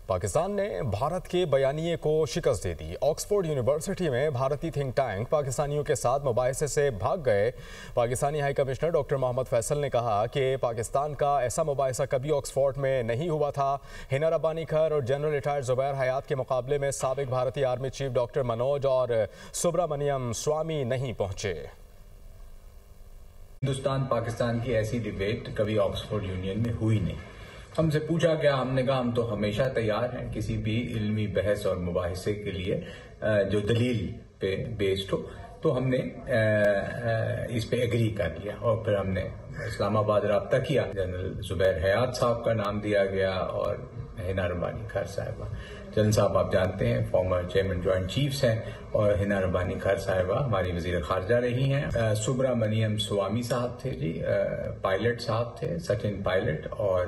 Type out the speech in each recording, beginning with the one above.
پاکستان نے بھارت کے بیانیے کو شکست دے دی۔ آکسفورڈ یونیورسٹی میں بھارتی تھنک ٹینک پاکستانیوں کے ساتھ مباحثے سے بھاگ گئے۔ پاکستانی ہائی کمشنر ڈاکٹر محمد فیصل نے کہا کہ پاکستان کا ایسا مباحثہ کبھی آکسفورڈ میں نہیں ہوا تھا۔ ہنا ربانی کھر اور جنرل ریٹائرڈ زبیر حیات کے مقابلے میں سابق بھارتی آرمی چیف ڈاکٹر منوج اور سبرامنیم سوامی نہیں پہنچے۔ ہندوستان پاکستان کی ایسی ڈیبیٹ کبھی آکسفورڈ یونین میں ہوئی نہیں۔ ہم سے پوچھا گیا، ہم نے کہا ہم تو ہمیشہ تیار ہیں کسی بھی علمی بحث اور مباحثے کے لیے جو دلیل پہ بیسڈ ہو، تو ہم نے اس پہ ایگری کر لیا اور پھر ہم نے اسلام آباد رابطہ کیا۔ جنرل زبیر حیات صاحب کا نام دیا گیا اور ہنا ربانی کھر صاحبہ۔ جنرل صاحب آپ جانتے ہیں فارمر چیئرمین جوائنٹ چیفز ہیں، اور ہنا ربانی کھر صاحبہ ہماری وزیر خارجہ رہی ہیں۔ سبرامنیم سوامی صاحب تھے پائلٹ صاحب تھے، سچن پائلٹ، اور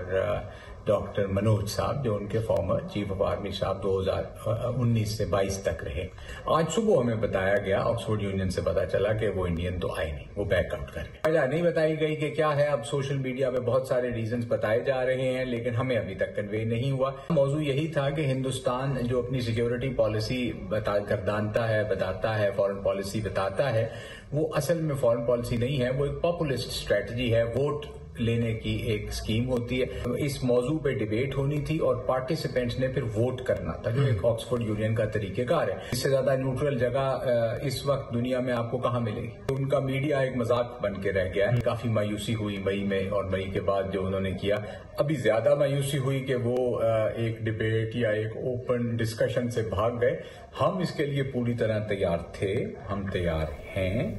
ڈاکٹر منوج صاحب جو ان کے فارمر چیف آف آرمی صاحب 2019 سے 22 تک رہے۔ آج صبح ہمیں بتایا گیا، آکسفورڈ یونین سے پتا چلا کہ وہ انڈین تو آئے نہیں، وہ بیک آؤٹ کر گئے۔ وجہ نہیں بتائی گئی کہ کیا ہے۔ اب سوشل میڈیا پہ بہت سارے ریزنز بتائے جا رہے ہیں، لیکن ہمیں ابھی تک کنوے نہیں ہوا۔ موضوع یہی تھا کہ ہندوستان جو اپنی سیکیورٹی پالیسی گردانتا ہے، بتاتا ہے، فورن پالیسی بتاتا ہے، وہ اصل میں فورن پالیسی نہیں ہے، وہ ایک پاپولسٹ اسٹریٹجی ہے، ووٹ لینے کی ایک اسکیم ہوتی ہے۔ اس موضوع پہ ڈیبیٹ ہونی تھی اور پارٹیسپینٹس نے پھر ووٹ کرنا تھا، جو ایک آکسفورڈ یونین کا طریقہ کار ہے۔ اس سے زیادہ نیوٹرل جگہ اس وقت دنیا میں آپ کو کہاں ملے گی؟ ان کا میڈیا ایک مذاق بن کے رہ گیا ہے۔ کافی مایوسی ہوئی مئی میں، اور مئی کے بعد جو انہوں نے کیا، ابھی زیادہ مایوسی ہوئی کہ وہ ایک ڈیبیٹ یا ایک اوپن ڈسکشن سے بھاگ گئے۔ ہم اس کے لیے پوری طرح تیار تھے، ہم تیار ہیں۔